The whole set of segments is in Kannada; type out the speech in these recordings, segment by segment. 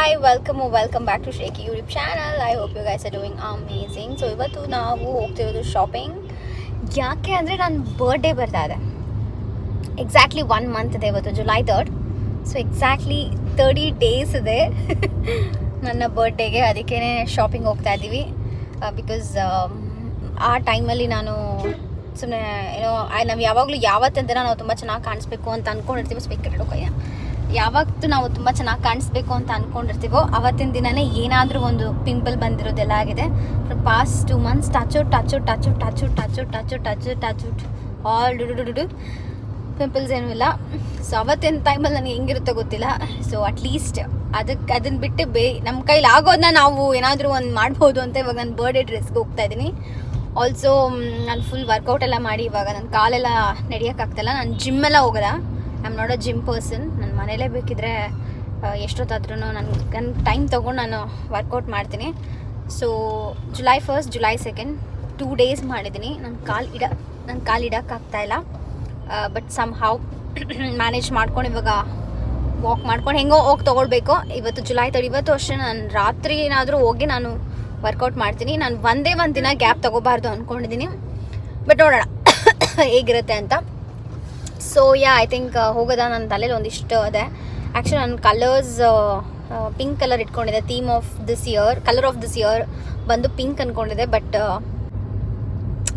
Hi, welcome back to Shaky YouTube channel. I hope you guys are doing amazing. So ಇವತ್ತು ನಾವು ಹೋಗ್ತಿರೋದು ಶಾಪಿಂಗ್. ಯಾಕೆ ಅಂದರೆ ನನ್ನ ಬರ್ಡೇ ಬರ್ತಾ ಇದೆ. ಎಕ್ಸಾಕ್ಟ್ಲಿ 1 ಮಂತ್ ಇದೆ ಇವತ್ತು, July 3rd. So exactly 30 days ಇದೆ ನನ್ನ ಬರ್ಡೇಗೆ. ಅದಕ್ಕೇ ಶಾಪಿಂಗ್ ಹೋಗ್ತಾ ಇದ್ದೀವಿ. ಬಿಕಾಸ್ ಆ ಟೈಮಲ್ಲಿ ನಾನು ಸುಮ್ಮನೆ ನಾವು ಯಾವಾಗಲೂ ಯಾವತ್ತಂತ ನಾವು ತುಂಬ ಚೆನ್ನಾಗಿ ಕಾಣಿಸ್ಬೇಕು ಅಂತ ಅಂದ್ಕೊಂಡಿರ್ತೀವಿ. ಸ್ಪೀಕರ್ ಕೈಯ ಯಾವತ್ತು ನಾವು ತುಂಬ ಚೆನ್ನಾಗಿ ಕಾಣಿಸ್ಬೇಕು ಅಂತ ಅಂದ್ಕೊಂಡಿರ್ತೀವೋ ಅವತ್ತಿನ ದಿನವೇ ಏನಾದರೂ ಒಂದು ಪಿಂಪಲ್ ಬಂದಿರೋದೆಲ್ಲ ಆಗಿದೆ. Past 2 months touch all do pimples ಏನೂ ಇಲ್ಲ. ಸೊ ಅವತ್ತಿನ ಟೈಮಲ್ಲಿ ನನಗೆ ಹೆಂಗಿರುತ್ತೋ ಗೊತ್ತಿಲ್ಲ. ಸೊ ಅಟ್ಲೀಸ್ಟ್ ಅದನ್ನು ಬಿಟ್ಟು ನಮ್ಮ ಕೈಲಿ ಆಗೋದನ್ನ ನಾವು ಏನಾದರೂ ಒಂದು ಮಾಡ್ಬೋದು ಅಂತ ಇವಾಗ ನಾನು ಬರ್ಡೇ ಡ್ರೆಸ್ಗೆ ಹೋಗ್ತಾ ಇದ್ದೀನಿ. ಆಲ್ಸೋ ನಾನು ಫುಲ್ ವರ್ಕೌಟ್ ಎಲ್ಲ ಮಾಡಿ ಇವಾಗ ನನ್ನ ಕಾಲೆಲ್ಲ ನಡೆಯೋಕ್ಕಾಗ್ತಾಯಿಲ್ಲ. ನಾನು ಜಿಮ್ಮೆಲ್ಲ ಹೋಗೋದ. I am not a gym person. ನನ್ನ ಮನೇಲೇ ಬೇಕಿದ್ರೆ ಎಷ್ಟೊತ್ತಾದ್ರೂ ನನ್ನ ಟೈಮ್ ತೊಗೊಂಡು ನಾನು ವರ್ಕೌಟ್ ಮಾಡ್ತೀನಿ. So July 1st, July 2nd 2 days ಮಾಡಿದ್ದೀನಿ. ನನ್ನ ಕಾಲು ಇಡೋಕ್ಕಾಗ್ತಾಯಿಲ್ಲ. ಬಟ್ ಸಮ್ ಹೌ ಮ್ಯಾನೇಜ್ ಮಾಡ್ಕೊಂಡು ಇವಾಗ ವಾಕ್ ಮಾಡ್ಕೊಂಡು ಹೆಂಗೋ ಹೋಗಿ ತೊಗೊಳ್ಬೇಕು. ಇವತ್ತು July 3rd, ಇವತ್ತು ಅಷ್ಟೇ ನಾನು ರಾತ್ರಿ ಏನಾದರೂ ಹೋಗಿ ನಾನು ವರ್ಕೌಟ್ ಮಾಡ್ತೀನಿ. ನಾನು ಒಂದೇ ಒಂದು ದಿನ ಗ್ಯಾಪ್ ತೊಗೋಬಾರ್ದು ಅಂದ್ಕೊಂಡಿದ್ದೀನಿ. ಬಟ್ ನೋಡೋಣ ಹೇಗಿರುತ್ತೆ ಅಂತ. ಸೊ ಐ ಥಿಂಕ್ ಹೋಗೋದ ನನ್ನ ತಲೆಯಲ್ಲಿ ಒಂದಿಷ್ಟು ಅದೇ. ಆ್ಯಕ್ಚುಲಿ ನನ್ನ ಕಲರ್ಸ್ ಪಿಂಕ್ ಕಲರ್ ಇಟ್ಕೊಂಡಿದ್ದೆ. Theme of this year, colour of this year ಬಂದು ಪಿಂಕ್ ಅಂದ್ಕೊಂಡಿದ್ದೆ. ಬಟ್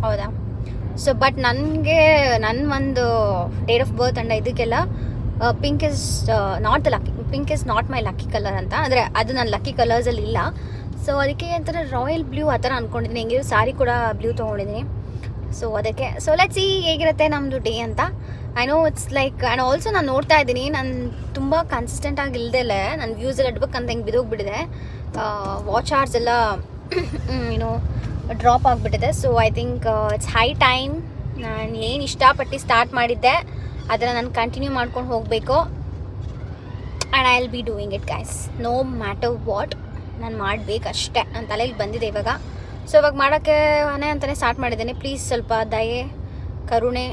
ಹೌದಾ, ಸೊ ಬಟ್ ನನಗೆ ನನ್ನ ಒಂದು ಡೇಟ್ ಆಫ್ ಬರ್ತ್ ಅಂಡ್ ಇದಕ್ಕೆಲ್ಲ pink is not my lucky colour ಅಂತ. ಅಂದರೆ ಅದು ನನ್ನ ಲಕ್ಕಿ ಕಲರ್ಸಲ್ಲಿ ಇಲ್ಲ. ಸೊ ಅದಕ್ಕೆ ಒಂಥರ ರಾಯಲ್ ಬ್ಲೂ ಆ ಥರ ಅಂದ್ಕೊಂಡಿದ್ದೀನಿ. ಹೆಂಗಿರೋ ಸ್ಯಾರಿ ಕೂಡ ಬ್ಲೂ ತೊಗೊಂಡಿದ್ದೀನಿ. ಸೊ ಅದಕ್ಕೆ ಲೆಟ್ಸ್ ಸಿ ಹೇಗಿರುತ್ತೆ ನಮ್ಮದು ಡೇ ಅಂತ. I know it's like and also ನಾನು ನೋಡ್ತಾ ಇದ್ದೀನಿ ನಾನು ತುಂಬ ಕನ್ಸಿಸ್ಟೆಂಟ್ ಆಗಿ ಇಲ್ದೆಲೆ ನನ್ನ ವ್ಯೂಸ್ ಎಲ್ಲ ಇಡ್ಬೇಕಂತ ಹೆಂಗೆ ಬಿದ್ದೋಗ್ಬಿಟ್ಟಿದೆ. ವಾಚ್ ಅವರ್ಸ್ ಎಲ್ಲ ಡ್ರಾಪ್ ಆಗಿಬಿಟ್ಟಿದೆ. So I think it's high time. ನಾನು ಏನು ಇಷ್ಟಪಟ್ಟು ಸ್ಟಾರ್ಟ್ ಮಾಡಿದ್ದೆ ಅದನ್ನು ನಾನು ಕಂಟಿನ್ಯೂ ಮಾಡ್ಕೊಂಡು ಹೋಗಬೇಕು. And I will be doing it guys, no matter what. ನಾನು ಮಾಡಬೇಕಷ್ಟೇ. ನನ್ನ ತಲೆಯಲ್ಲಿ ಬಂದಿದೆ ಇವಾಗ. ಸೊ ಇವಾಗ ಮಾಡೋಕ್ಕೆ ಅಂತಲೇ ಸ್ಟಾರ್ಟ್ ಮಾಡಿದ್ದೇನೆ. ಪ್ಲೀಸ್ ಸ್ವಲ್ಪ ದಯೆ, ಕರುಣೆ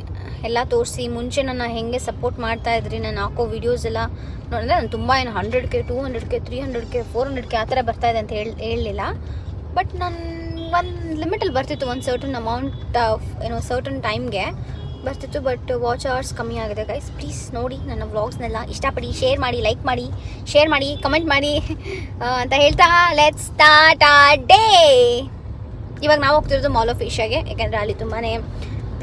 ಎಲ್ಲ ತೋರಿಸಿ. ಮುಂಚೆ ನನ್ನ ಹೆಂಗೆ ಸಪೋರ್ಟ್ ಮಾಡ್ತಾಯಿದ್ರಿ, ನಾನು ಹಾಕೋ ವೀಡಿಯೋಸ್ ಎಲ್ಲ ನೋಡಿದ್ರೆ ನಾನು ತುಂಬ 100K 200K 300K 400K ಆ ಥರ ಬರ್ತಾಯಿದೆ ಅಂತ ಹೇಳಲಿಲ್ಲ. ಬಟ್ ನಾನು ಒಂದು ಲಿಮಿಟಲ್ಲಿ ಬರ್ತಿತ್ತು. ಒಂದು ಸರ್ಟನ್ ಅಮೌಂಟ್ ಆಫ್ ಸರ್ಟನ್ ಟೈಮ್ಗೆ ಬರ್ತಿತ್ತು. ಬಟ್ ವಾಚ್ ಅವರ್ಸ್ ಕಮ್ಮಿ ಆಗಿದೆ ಗೈಸ್. ಪ್ಲೀಸ್ ನೋಡಿ ನನ್ನ ವ್ಲಾಗ್ಸ್ನೆಲ್ಲ ಇಷ್ಟಪಡಿ, ಶೇರ್ ಮಾಡಿ, ಲೈಕ್ ಮಾಡಿ, ಶೇರ್ ಮಾಡಿ, ಕಮೆಂಟ್ ಮಾಡಿ ಅಂತ ಹೇಳ್ತಾ ಲೆಟ್ಸ್ ಸ್ಟಾರ್ಟ್ ಆ ಡೇ. ಇವಾಗ ನಾವು ಹೋಗ್ತಿರೋದು ಮಾಲ್ ಆಫ್ ಏಷ್ಯಾಗೆ. ಯಾಕೆಂದರೆ ಅಲ್ಲಿ ತುಂಬಾ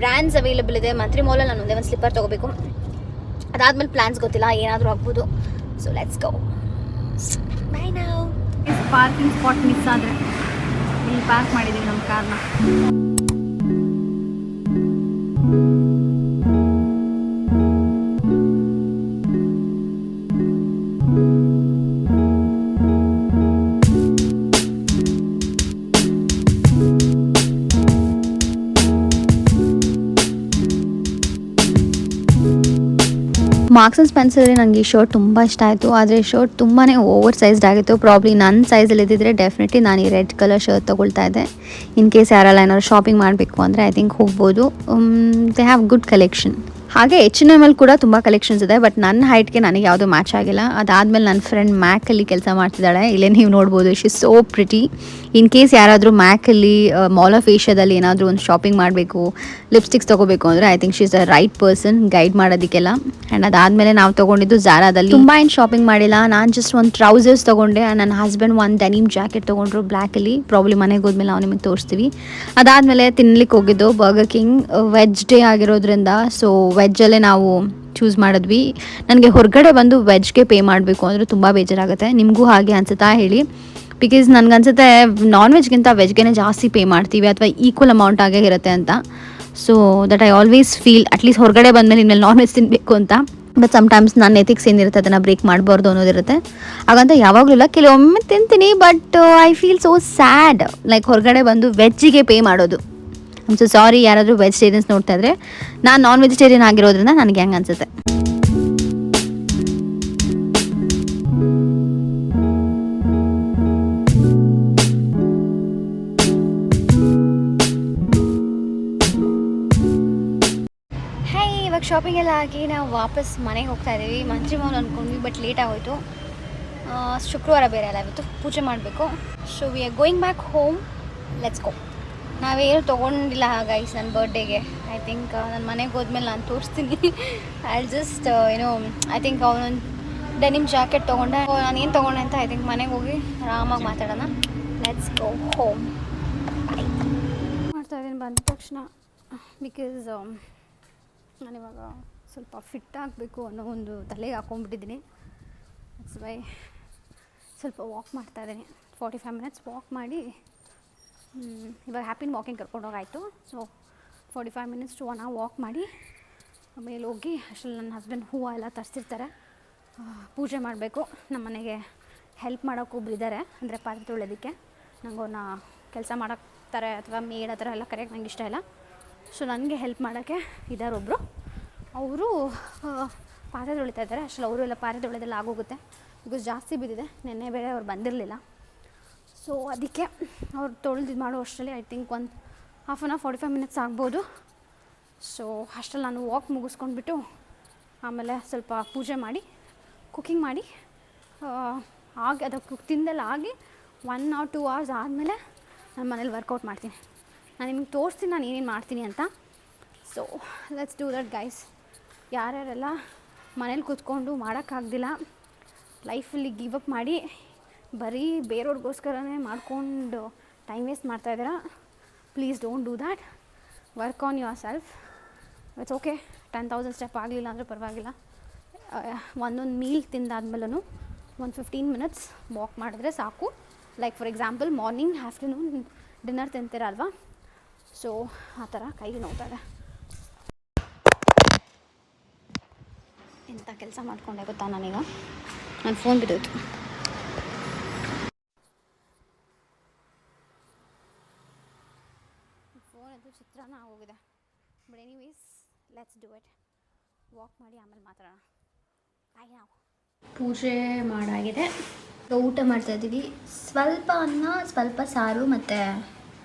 ಬ್ರ್ಯಾಂಡ್ಸ್ ಅವೈಲೇಬಲ್ ಇದೆ. ಮಂತ್ರಿ ಮಾಲಲ್ಲಿ ನಾನು ಒಂದೇ ಒಂದು ಸ್ಲಿಪ್ಪರ್ ತೊಗೋಬೇಕು. ಅದಾದಮೇಲೆ ಪ್ಲ್ಯಾನ್ಸ್ ಗೊತ್ತಿಲ್ಲ, ಏನಾದರೂ ಆಗ್ಬೋದು. So let's go. By now. Parking spot miss ಆದರೆ ಇಲ್ಲಿ ಪಾರ್ಕ್ ಮಾಡಿದ್ದೀವಿ ನಮ್ಮ ಕಾರ್ನ. ಮಾರ್ಕ್ಸ್ ಆ್ಯಂಡ್ ಸ್ಪೆನ್ಸರಲ್ಲಿ ನನಗೆ ಈ ಶರ್ಟ್ ತುಂಬ ಇಷ್ಟ ಆಯಿತು. ಆದರೆ ಶರ್ಟ್ ತುಂಬಾ ಓವರ್ ಸೈಜ್ಡ್ ಆಗಿತ್ತು. ಪ್ರಾಬ್ಲಿ ನನ್ನ ಸೈಜಲ್ಲಿ ಇದ್ದಿದ್ರೆ ಡೆಫಿನೆಟ್ಲಿ ನಾನು ಈ ರೆಡ್ ಕಲರ್ ಶರ್ಟ್ ತೊಗೊಳ್ತಾ ಇದ್ದೆ. ಇನ್ ಕೇಸ್ ಯಾರೆಲ್ಲ ಏನಾದ್ರು ಶಾಪಿಂಗ್ ಮಾಡಬೇಕು ಅಂದರೆ ಐ ಥಿಂಕ್ ಹೋಗ್ಬೋದು. They have good collection. ಹಾಗೆ H&M ಕೂಡ ತುಂಬ ಕಲೆಕ್ಷನ್ಸ್ ಇದೆ. ಬಟ್ ನನ್ನ ಹೈಟ್ಗೆ ನನಗೆ ಯಾವುದೂ ಮ್ಯಾಚ್ ಆಗಿಲ್ಲ. ಅದಾದಮೇಲೆ ನನ್ನ ಫ್ರೆಂಡ್ ಮ್ಯಾಕಲ್ಲಿ ಕೆಲಸ ಮಾಡ್ತಿದ್ದಾಳೆ. ಇಲ್ಲೇ ನೀವು ನೋಡ್ಬೋದು, she so pretty. In case ಯಾರಾದರೂ ಮ್ಯಾಕಲ್ಲಿ ಮಾಲ್ ಆಫ್ ಏಷ್ಯಾದಲ್ಲಿ ಏನಾದರೂ ಒಂದು ಶಾಪಿಂಗ್ ಮಾಡಬೇಕು, ಲಿಪ್ಸ್ಟಿಕ್ಸ್ ತೊಗೋಬೇಕು ಅಂದರೆ I think she is the right person guide ಮಾಡೋದಕ್ಕೆಲ್ಲ. ಆ್ಯಂಡ್ ಅದಾದಮೇಲೆ ನಾವು ತೊಗೊಂಡಿದ್ದು ಝಾರಾದಲ್ಲಿ. ತುಂಬ ಏನು ಶಾಪಿಂಗ್ ಮಾಡಿಲ್ಲ. ನಾನು ಜಸ್ಟ್ ಒಂದು ಟ್ರೌಸರ್ಸ್ ತೊಗೊಂಡೆ. ನನ್ನ ಹಸ್ಬೆಂಡ್ ಒಂದು ಡೆನಿಮ್ ಜಾಕೆಟ್ ತೊಗೊಂಡ್ರು ಬ್ಲ್ಯಾಕಲ್ಲಿ. ಪ್ರಾಬ್ಲಿ ಮನೆಗೆ ಹೋದ್ಮೇಲೆ ನಾವು ನಿಮಗೆ ತೋರಿಸ್ತೀವಿ. ಅದಾದಮೇಲೆ ತಿನ್ಲಿಕ್ಕೆ ಹೋಗಿದ್ದು ಬರ್ಗರ್ ಕಿಂಗ್. ವೆಜ್ ಡೇ ಆಗಿರೋದ್ರಿಂದ ಸೊ ವೆಜ್ಜಲ್ಲೇ ನಾವು ಚೂಸ್ ಮಾಡಿದ್ವಿ. ನನಗೆ ಹೊರಗಡೆ ಬಂದು ವೆಜ್ಗೆ ಪೇ ಮಾಡಬೇಕು ಅಂದರೆ ತುಂಬ ಬೇಜಾರಾಗುತ್ತೆ. ನಿಮಗೂ ಹಾಗೆ ಅನ್ಸುತ್ತಾ ಹೇಳಿ. ಬಿಕಾಸ್ ನನಗನ್ಸುತ್ತೆ ನಾನ್ ವೆಜ್ಗಿಂತ ವೆಜ್ಗೆ ಜಾಸ್ತಿ ಪೇ ಮಾಡ್ತೀವಿ ಅಥವಾ ಈಕ್ವಲ್ ಅಮೌಂಟ್ ಆಗೇ ಇರುತ್ತೆ ಅಂತ. So that I always feel at least ಹೊರಗಡೆ ಬಂದಮೇಲೆ ಇನ್ಮೇಲೆ ನಾನ್ ವೆಜ್ ತಿನ್ನಬೇಕು ಅಂತ. ಬಟ್ ಸಮ್ಟೈಮ್ಸ್ ನನ್ನ ಎಥಿಕ್ಸ್ ಏನಿರುತ್ತೆ ಅದನ್ನು ಬ್ರೇಕ್ ಮಾಡಬಾರ್ದು ಅನ್ನೋದಿರುತ್ತೆ. ಹಾಗಂತ ಯಾವಾಗಲೂ ಇಲ್ಲ, ಕೆಲವೊಮ್ಮೆ ತಿಂತೀನಿ. But I feel so sad like ಹೊರಗಡೆ ಬಂದು ವೆಜ್ಜಿಗೆ ಪೇ ಮಾಡೋದು. ಐಮ್ ಸೊ ಸಾರಿ ಯಾರಾದರೂ ವೆಜಿಟೇರಿಯನ್ಸ್ ನೋಡ್ತಾ ಇದ್ರೆ. ನಾನು ನಾನ್ ವೆಜಿಟೇರಿಯನ್ ಆಗಿರೋದ್ರಿಂದ ನನಗೆ ಹೆಂಗೆ ಅನಿಸುತ್ತೆ. ಇವಾಗ ಶಾಪಿಂಗ್ ಎಲ್ಲ ಆಗಿ ನಾವು ವಾಪಸ್ ಮನೆಗೆ ಹೋಗ್ತಾ ಇದ್ದೀವಿ. ಮಂತ್ರಿ ಮಾಲ್ ಅಂದ್ಕೊಂಡ್ವಿ ಬಟ್ ಲೇಟ್ ಆಗೋಯ್ತು. ಶುಕ್ರವಾರ ಬೇರೆ ಅಲ್ಲ ಇವತ್ತು, ಪೂಜೆ ಮಾಡಬೇಕು. So we are going back home, let's go. ನಾವೇನು ತೊಗೊಂಡಿಲ್ಲ ಗೈಸ್ ನನ್ನ ಬರ್ಡೇಗೆ. ಐ ಥಿಂಕ್ ನನ್ನ ಮನೆಗೆ ಹೋದ್ಮೇಲೆ ನಾನು ತೋರಿಸ್ತೀನಿ. ಐ ಜಸ್ಟ್ ಐ ಥಿಂಕ್ ಅವನೊಂದು ಡೆನಿಮ್ ಜಾಕೆಟ್ ತೊಗೊಂಡೆ. ನಾನು ಏನು ತೊಗೊಂಡೆ ಅಂತ ಐ ಥಿಂಕ್ ಮನೆಗೆ ಹೋಗಿ ಆರಾಮಾಗಿ ಮಾತಾಡೋಣ. Let's go home. ಮಾಡ್ತಾಯಿದ್ದೀನಿ ಬಂದ ತಕ್ಷಣ, ಬಿಕಾಸ್ ನಾನಿವಾಗ ಸ್ವಲ್ಪ ಫಿಟ್ ಆಗಬೇಕು ಅನ್ನೋ ಒಂದು ತಲೆಗೆ ಹಾಕ್ಕೊಂಡ್ಬಿಟ್ಟಿದ್ದೀನಿ. ದಟ್ಸ್ ವೈ ಸ್ವಲ್ಪ ವಾಕ್ ಮಾಡ್ತಾಯಿದ್ದೀನಿ. 45 ಮಿನಿಟ್ಸ್ ವಾಕ್ ಮಾಡಿ ಇವಾಗ ಹ್ಯಾಪಿನ ವಾಕಿಂಗ್ ಕರ್ಕೊಂಡೋಗಾಯಿತು. So 45 minutes to 1 hour walk ಮಾಡಿ ಆಮೇಲೆ ಹೋಗಿ ಅಷ್ಟರಲ್ಲಿ ನನ್ನ ಹಸ್ಬೆಂಡ್ ಹೂವು ಎಲ್ಲ ತರಿಸಿರ್ತಾರೆ, ಪೂಜೆ ಮಾಡಬೇಕು. ನಮ್ಮ ಮನೆಗೆ ಹೆಲ್ಪ್ ಮಾಡೋಕೆ ಒಬ್ರು ಇದ್ದಾರೆ, ಅಂದರೆ ಪಾತ್ರೆ ತೊಳೆಯೋದಕ್ಕೆ. ನಂಗೆ ಕೆಲಸ ಮಾಡೋಕ್ತಾರೆ ಅಥವಾ ಮೇಡ್ ಆ ಥರ ಎಲ್ಲ ಕರೆಯೋಕ್ಕೆ ನಂಗೆ ಇಷ್ಟ ಇಲ್ಲ. ಸೊ ನನಗೆ ಹೆಲ್ಪ್ ಮಾಡೋಕ್ಕೆ ಇದ್ದಾರೆ ಒಬ್ಬರು. ಅವರು ಪಾತ್ರೆ ತೊಳಿತಾ ಇದ್ದಾರೆ. ಅಷ್ಟರಲ್ಲಿ ಅವರು ಎಲ್ಲ ಪಾತ್ರೆ ತೊಳೆದೆಲ್ಲ ಆಗೋಗುತ್ತೆ, ಬಿಕಾಸ್ ಜಾಸ್ತಿ ಬಿದ್ದಿದೆ. ನೆನ್ನೆ ಬೇರೆ ಅವ್ರು ಬಂದಿರಲಿಲ್ಲ. ಸೊ ಅದಕ್ಕೆ ಅವ್ರು ತೊಳೆದು ಮಾಡೋ ಅಷ್ಟರಲ್ಲಿ ಐ ಥಿಂಕ್ ಒಂದು ಹಾಫ್ ಆನ್ ಅವರ್ 45 ಮಿನಿಟ್ಸ್ ಆಗ್ಬೋದು. ಸೊ ಅಷ್ಟರಲ್ಲಿ ನಾನು ವಾಕ್ ಮುಗಿಸ್ಕೊಂಡ್ಬಿಟ್ಟು ಆಮೇಲೆ ಸ್ವಲ್ಪ ಪೂಜೆ ಮಾಡಿ ಕುಕ್ಕಿಂಗ್ ಮಾಡಿ ಆಗಿ ಅದಕ್ಕೆ ತಿಂದೆಲ್ಲ ಆಗಿ 1 or 2 hours ಆದಮೇಲೆ ನಾನು ಮನೇಲಿ ವರ್ಕೌಟ್ ಮಾಡ್ತೀನಿ. ನಾನು ನಿಮಗೆ ತೋರಿಸ್ತೀನಿ ನಾನು ಏನೇನು ಮಾಡ್ತೀನಿ ಅಂತ. So let's do that guys. ಯಾರ್ಯಾರೆಲ್ಲ ಮನೇಲಿ ಕೂತ್ಕೊಂಡು ಮಾಡೋಕ್ಕಾಗ್ದಿಲ್ಲ, ಲೈಫಲ್ಲಿ ಗಿವ್ ಅಪ್ ಮಾಡಿ ಬರೀ ಬೇರೆಯವ್ರಿಗೋಸ್ಕರನೇ ಮಾಡ್ಕೊಂಡು ಟೈಮ್ ವೇಸ್ಟ್ ಮಾಡ್ತಾಯಿದ್ದೀರಾ, please don't do that. Work on yourself. It's okay, 10,000 step ಆಗಲಿಲ್ಲ ಅಂದರೆ ಪರವಾಗಿಲ್ಲ. ಒಂದೊಂದು ಮೀಲ್ ತಿಂದಾದ್ಮೇಲೂ ಒಂದು 15 ಮಿನಿಟ್ಸ್ ವಾಕ್ ಮಾಡಿದ್ರೆ ಸಾಕು. Like for example morning, afternoon, dinner ತಿಂತೀರಲ್ವ, ಸೊ ಆ ಥರ ಕೈ ನೋವ್ತದೆ. ಎಂಥ ಕೆಲಸ ಮಾಡ್ಕೊಂಡೆ ಗೊತ್ತಾ ನಾನೀಗ, ನನ್ನ ಫೋನ್ ಬಿದ್ದೋಯ್ತು. ಫೋನ್ ಅದು ಚಿತ್ರಾನ್ನ ಆಗೋಗಿದೆ. But anyways let's do it. Walk ಮಾಡಿ ಆಮೇಲೆ ಮಾತಾಡೋಣ. ಬಾಯ್ ನಾವು. ಪೂಜೆ ಮಾಡಾಗಿದೆ, ಊಟ ಮಾಡ್ತಾಯಿದ್ದೀವಿ. ಸ್ವಲ್ಪ ಅನ್ನ, ಸ್ವಲ್ಪ ಸಾರು ಮತ್ತು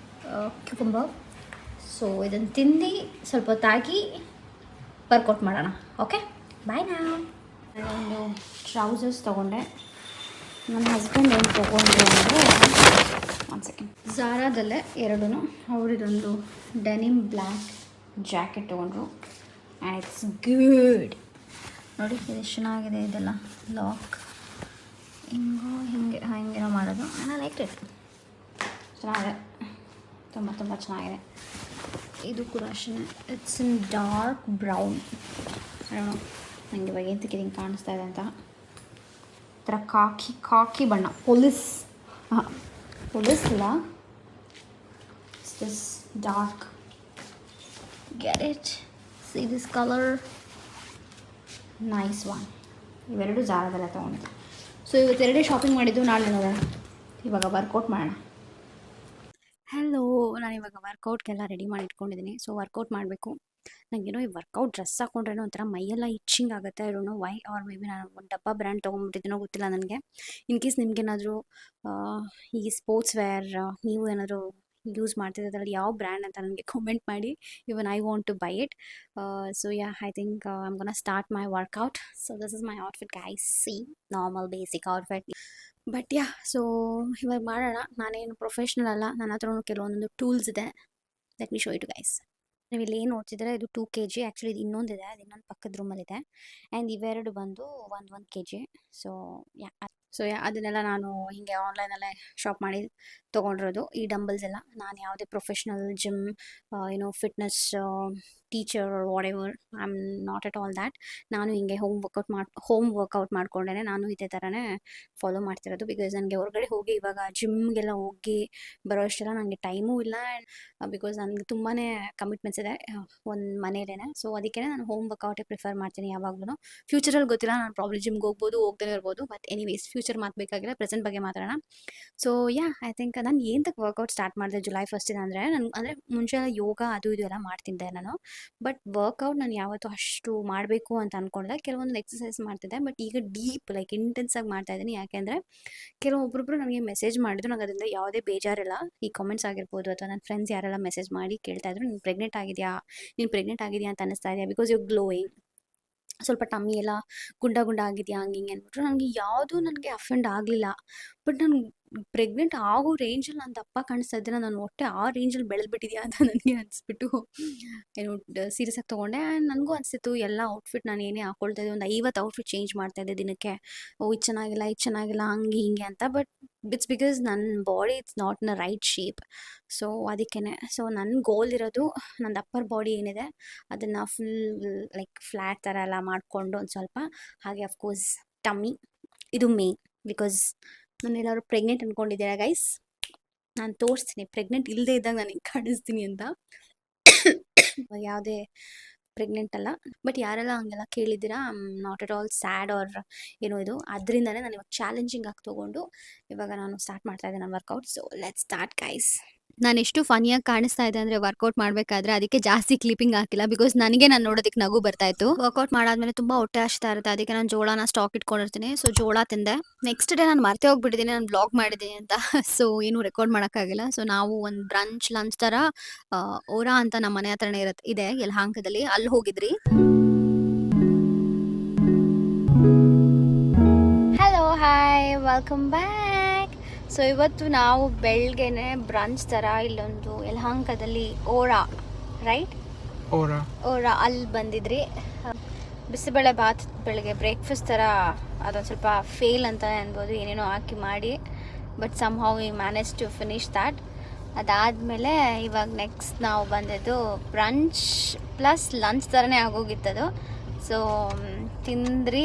ಕ್ಯೂಕಂಬರ್. ಸೊ ಇದನ್ನು ತಿಂದು ಸ್ವಲ್ಪ ಹೊತ್ತಾಗಿ ವರ್ಕೌಟ್ ಮಾಡೋಣ. ಓಕೆ, ಬಾಯ್ ನಾವು. ಒಂದು ಟ್ರೌಸರ್ಸ್ ತೊಗೊಂಡೆ. ನನ್ನ ಹಸ್ಬೆಂಡ್ ಏನು ತೊಗೊಂಡ್ರು ಅಂದರೆ, ಒಂದು ಸೆಕೆಂಡ್, ಝಾರಾದಲ್ಲೇ ಎರಡೂ. ಅವರಿದೊಂದು ಡೆನಿಮ್ ಬ್ಲ್ಯಾಕ್ ಜಾಕೆಟ್ ತೊಗೊಂಡ್ರು. And it's good. ನೋಡಿ ಇದು ಚೆನ್ನಾಗಿದೆ. ಇದೆಲ್ಲ ಲಾಕ್ ಹಿಂಗೇನೋ ಮಾಡೋದು. ನಾನು ಲೈಕ್ ಇಟ್. ಚೆನ್ನಾಗಿದೆ, ತುಂಬ ತುಂಬ ಚೆನ್ನಾಗಿದೆ. ಇದು ಕೂಡ ಅಷ್ಟೇ. It's in dark brown. ನನಗೆ ಇವಾಗ ಎಂತಕ್ಕೆ ಹಿಂಗೆ ಕಾಣಿಸ್ತಾ ಇದೆ ಅಂತ, ಥರ ಕಾಕಿ ಬಣ್ಣ. ಪೊಲೀಸ್ ಇಲ್ಲ, it's this dark. Get it, see this colour, nice one. ಇವೆರಡು ಜಾರದಲ್ಲ ತೊಗೊಂಡಿದ್ದೆ. ಸೊ ಇವತ್ತೆರಡೇ ಶಾಪಿಂಗ್ ಮಾಡಿದ್ದು. ನಾಳೆ ನೋಡೋಣ. ಇವಾಗ ವರ್ಕೌಟ್ ಮಾಡೋಣ. ಹಲೋ, ನಾನಿವಾಗ ವರ್ಕೌಟ್ಗೆಲ್ಲ ರೆಡಿ ಮಾಡಿ ಇಟ್ಕೊಂಡಿದ್ದೀನಿ. ಸೊ ವರ್ಕೌಟ್ ಮಾಡಬೇಕು. ನನಗೇನೋ ಈ ವರ್ಕೌಟ್ ಡ್ರೆಸ್ ಹಾಕ್ಕೊಂಡ್ರೇನೋ ಒಂಥರ ಮೈಯೆಲ್ಲ ಇಚ್ಚಿಂಗ್ ಆಗುತ್ತೆ. I don't know why, or maybe ನಾನು ಒಂದು ಡಬ್ಬಾ ಬ್ರ್ಯಾಂಡ್ ತೊಗೊಂಡ್ಬಿಟ್ಟಿದ್ದೀನೋ ಗೊತ್ತಿಲ್ಲ ನನಗೆ. ಇನ್ ಕೇಸ್ ನಿಮಗೇನಾದರೂ ಈ ಸ್ಪೋರ್ಟ್ಸ್ ವೇರ್ ನೀವು ಏನಾದರೂ ಯೂಸ್ ಮಾಡ್ತಿರೋದ್ರಲ್ಲಿ ಯಾವ ಬ್ರ್ಯಾಂಡ್ ಅಂತ ನನಗೆ ಕಾಮೆಂಟ್ ಮಾಡಿ. Even I want to buy it. So yeah, I think I am gonna start my workout. So this is my outfit guys. See, normal basic outfit. But yeah, so ಇವಾಗ ಮಾಡೋಣ. ನಾನೇನು ಪ್ರೊಫೆಷ್ನಲ್ ಅಲ್ಲ, ನನ್ನ ಹತ್ರ ಕೆಲವೊಂದೊಂದು ಟೂಲ್ಸ್ ಇದೆ. Let me show it guys. ನೀವು ಇಲ್ಲಿ ಏನು ನೋಡ್ತಿದ್ರೆ ಇದು 2 kg. ಆ್ಯಕ್ಚುಲಿ ಇದು ಇನ್ನೊಂದಿದೆ, ಅದು ಇನ್ನೊಂದು ಪಕ್ಕದ ರೂಮಲ್ಲಿದೆ. ಆ್ಯಂಡ್ ಇವೆರಡು ಬಂದು 1 kg. ಸೊ ಯಾ ಅದನ್ನೆಲ್ಲ ನಾನು ಹೀಗೆ ಆನ್ಲೈನಲ್ಲೇ ಶಾಪ್ ಮಾಡಿ ತೊಗೊಂಡಿರೋದು. ಈ ಡಂಬಲ್ಸ್ ಎಲ್ಲ ನಾನು ಯಾವುದೇ professional gym fitness teacher what ever, I am not at all that. ನಾನು ಹಿಂಗೆ ಹೋಮ್ ವರ್ಕೌಟ್ ಮಾಡ್ಕೊಂಡೇ ನಾನು ಇದೇ ಥರನೇ ಫಾಲೋ ಮಾಡ್ತಿರೋದು. ಬಿಕಾಸ್ ನನಗೆ ಹೊರಗಡೆ ಹೋಗಿ ಇವಾಗ ಜಿಮ್ಗೆಲ್ಲ ಹೋಗಿ ಬರೋ ಅಷ್ಟೆಲ್ಲ ನನಗೆ ಟೈಮೂ ಇಲ್ಲ. ಆ್ಯಂಡ್ ಬಿಕಾಸ್ ನನಗೆ ತುಂಬಾ ಕಮಿಟ್ಮೆಂಟ್ಸ್ ಇದೆ ಒಂದು ಮನೇಲೇ. ಸೊ ಅದಕ್ಕೆ ನಾನು ಹೋಮ್ ವರ್ಕೌಟೇ ಪ್ರಿಫರ್ ಮಾಡ್ತೀನಿ ಯಾವಾಗಲೂ. ಫ್ಯೂಚರಲ್ಲಿ ಗೊತ್ತಿಲ್ಲ, ನಾನು ಪ್ರಾಬ್ಲಿ ಜಿಮ್ಗೆ ಹೋಗ್ದೇ ಇರ್ಬೋದು. ಬಟ್ ಎನಿವೇಸ್, ಫ್ಯೂಚರ್ ಮಾತಬೇಕಾಗಿಲ್ಲ, ಪ್ರೆಸೆಂಟ್ ಬಗ್ಗೆ ಮಾತಾಡೋಣ. ಸೊ ಯಾ, ಐ ಥಿಂಕ್ ನಾನು ಏನಕ್ಕೆ ವರ್ಕೌಟ್ ಸ್ಟಾರ್ಟ್ ಮಾಡಿದೆ July 1 ಅಂದರೆ, ಅಂದರೆ ಮುಂಚೆ ಎಲ್ಲ ಯೋಗ ಅದು ಇದು ಎಲ್ಲ ಮಾಡ್ತಿದ್ದೆ ನಾನು. ಬಟ್ ವರ್ಕೌಟ್ ನಾನು ಯಾವತ್ತೂ ಅಷ್ಟು ಮಾಡಬೇಕು ಅಂತ ಅಂದ್ಕೊಂಡೆ. ಕೆಲವೊಂದು ಎಕ್ಸಸೈಸ್ ಮಾಡ್ತಿದ್ದೆ, ಬಟ್ ಈಗ ಡೀಪ್ ಲೈಕ್ ಇಂಟೆನ್ಸಾಗಿ ಮಾಡ್ತಾಯಿದ್ದೀನಿ. ಯಾಕೆಂದರೆ ಕೆಲವೊಬ್ಬೊಬ್ಬರು ನನಗೆ ಮೆಸೇಜ್ ಮಾಡಿದ್ರು, ನನಗೆ ಅದರಿಂದ ಯಾವುದೇ ಬೇಜಾರಿಲ್ಲ. ಈ ಕಾಮೆಂಟ್ಸ್ ಆಗಿರ್ಬೋದು ಅಥವಾ ನನ್ನ ಫ್ರೆಂಡ್ಸ್ ಯಾರೆಲ್ಲ ಮೆಸೇಜ್ ಮಾಡಿ ಕೇಳ್ತಾಯಿದ್ರು, ನೀನು ಪ್ರೆಗ್ನೆಂಟ್ ಆಗಿದೆಯಾ ಅಂತ ಅನ್ನಿಸ್ತಾ ಇದೆಯಾ, ಬಿಕಾಸ್ ಯು ಗ್ಲೋಯಿಂಗ್. ಸ್ವಲ್ಪ ಟಮ್ಮಿ ಎಲ್ಲ ಗುಂಡ ಗುಂಡ ಆಗಿದೆಯಾ ಹಂಗೆ ಹಿಂಗೆ ಅಂದ್ಬಿಟ್ರು. ನನಗೆ ಯಾವುದೂ ನನಗೆ ಅಫೆಂಡ್ ಆಗಲಿಲ್ಲ. ಬಟ್ ನಾನು ಪ್ರೆಗ್ನೆಂಟ್ ಆಗೋ ರೇಂಜಲ್ಲಿ ನಾನು ದಪ್ಪ ಕಾಣಿಸ್ತಾ ಇದ್ದೆ, ನಾನು ಹೊಟ್ಟೆ ಆ ರೇಂಜಲ್ಲಿ ಬೆಳೆದ್ಬಿಟ್ಟಿದ್ಯಾ ಅಂತ ನನಗೆ ಅನಿಸ್ಬಿಟ್ಟು ಏನು ಸೀರಿಯಸ್ ಆಗಿ ತೊಗೊಂಡೆ. ಆ್ಯಂಡ್ ನನಗೂ ಅನಿಸ್ತಿತ್ತು ಎಲ್ಲ ಔಟ್ಫಿಟ್ ನಾನು ಏನೇ ಹಾಕೊಳ್ತಾ ಇದ್ದೆ, ಒಂದು 50 ಔಟ್ಫಿಟ್ ಚೇಂಜ್ ಮಾಡ್ತಾ ಇದ್ದೆ ದಿನಕ್ಕೆ. ಓ ಇದು ಚೆನ್ನಾಗಿಲ್ಲ, ಇದು ಚೆನ್ನಾಗಿಲ್ಲ, ಹಂಗೆ ಹಿಂಗೆ ಅಂತ. ಬಟ್ ಇಟ್ಸ್ ಬಿಕಾಸ್ ನನ್ನ body it's not in a right shape. So ಅದಕ್ಕೇ ಸೊ ನನ್ನ ಗೋಲ್ ಇರೋದು ನಂದು ಅಪ್ಪರ್ ಬಾಡಿ ಏನಿದೆ ಅದನ್ನು ಫುಲ್ ಲೈಕ್ ಫ್ಲ್ಯಾಟ್ ಥರ ಎಲ್ಲ ಮಾಡಿಕೊಂಡು ಒಂದು ಸ್ವಲ್ಪ, ಹಾಗೆ ಅಫ್ಕೋರ್ಸ್ ಟಮ್ಮಿ, ಇದು ಮೇನ್. ಬಿಕಾಸ್ ನಾನು ಎಲ್ಲರೂ ಪ್ರೆಗ್ನೆಂಟ್ ಅಂದ್ಕೊಂಡಿದ್ದೀರಾ ಗೈಸ್, ನಾನು ತೋರಿಸ್ತೀನಿ ಪ್ರೆಗ್ನೆಂಟ್ ಇಲ್ಲದೆ ಇದ್ದಾಗ ನಾನು ಹಿಂಗೆ ಕಾಣಿಸ್ತೀನಿ ಅಂತ. ಯಾವುದೇ ಪ್ರೆಗ್ನೆಂಟ್ ಅಲ್ಲ. ಬಟ್ ಯಾರೆಲ್ಲ ಹಂಗೆಲ್ಲ ಕೇಳಿದ್ದೀರಾ, not at all sad or ಏನೋ ಇದು, ಅದರಿಂದನೇ ನಾನು ಇವಾಗ ಚಾಲೆಂಜಿಂಗ್ ಆಗಿ ತೊಗೊಂಡು ಇವಾಗ ನಾನು ಸ್ಟಾರ್ಟ್ ಮಾಡ್ತಾ ಇದ್ದೀನಿ ನನ್ನ workout. So let's start guys. ನಾನು ಎಷ್ಟು ಫನಿಯಾಗಿ ಕಾಣಿಸ್ತಾ ಇದೆ ಅಂದರೆ ವರ್ಕೌಟ್ ಮಾಡಬೇಕಾದ್ರೆ, ಅದಕ್ಕೆ ಜಾಸ್ತಿ ಕ್ಲಿಪ್ಪಿಂಗ್ ಹಾಕಿಲ್ಲ. ಬಿಕಾಸ್ ನನಗೆ ನಾನು ನೋಡೋದಕ್ಕೆ ನಗು ಬರ್ತಾ ಇತ್ತು. ವರ್ಕೌಟ್ ಮಾಡಾದ್ಮೇಲೆ ತುಂಬ ಹೊಟ್ಟೆ ಹಸ್ತಾ ಇರುತ್ತೆ, ಅದಕ್ಕೆ ನಾನು ಜೋಳನ ಸ್ಟಾಕ್ ಇಟ್ಕೊಂಡಿರ್ತೀನಿ. ಸೊ ಜೋಳ ತಿಂದೆ. ನೆಕ್ಸ್ಟ್ ಡೇ ನಾನು ಮರ್ತೇ ಹೋಗ್ಬಿಟ್ಟಿದ್ದೀನಿ ನಾನು ಬ್ಲಾಗ್ ಮಾಡಿದ್ದೀನಿ ಅಂತ. ಸೊ ಏನು ರೆಕಾರ್ಡ್ ಮಾಡೋಕ್ಕಾಗಿಲ್ಲ. ಸೊ ನಾವು ಒಂದು ಬ್ರಂಚ್ ಲಂಚ್ ಥರ ಓರಾ ಅಂತ ನಮ್ಮ ಮನೆ ಹತ್ರನೇ ಇದೆ ಯಲಹಂಕದಲ್ಲಿ, ಅಲ್ಲಿ ಹೋಗಿದ್ರಿ. Hello hi, welcome back. So ಇವತ್ತು ನಾವು ಬೆಳಗ್ಗೆನೆ ಬ್ರಂಚ್ ಥರ ಇಲ್ಲೊಂದು ಯಲಹಂಕದಲ್ಲಿ ಓರಾ ಅಲ್ಲಿ ಬಂದಿದ್ರಿ. ಬಿಸಿಬೇಳೆ ಬಾತ್ ಬೆಳಗ್ಗೆ ಬ್ರೇಕ್ಫಾಸ್ಟ್ ಥರ, ಅದೊಂದು ಸ್ವಲ್ಪ ಫೇಲ್ ಅಂತಲೇ ಅನ್ಬೋದು, ಏನೇನೋ ಹಾಕಿ ಮಾಡಿ. But somehow we manage to finish that. ಅದಾದಮೇಲೆ ಇವಾಗ ನೆಕ್ಸ್ಟ್ ನಾವು ಬಂದಿದ್ದು ಬ್ರಂಚ್ ಪ್ಲಸ್ ಲಂಚ್ ಥರನೇ ಆಗೋಗಿತ್ತದು. ಸೊ ತಿಂದ್ರಿ.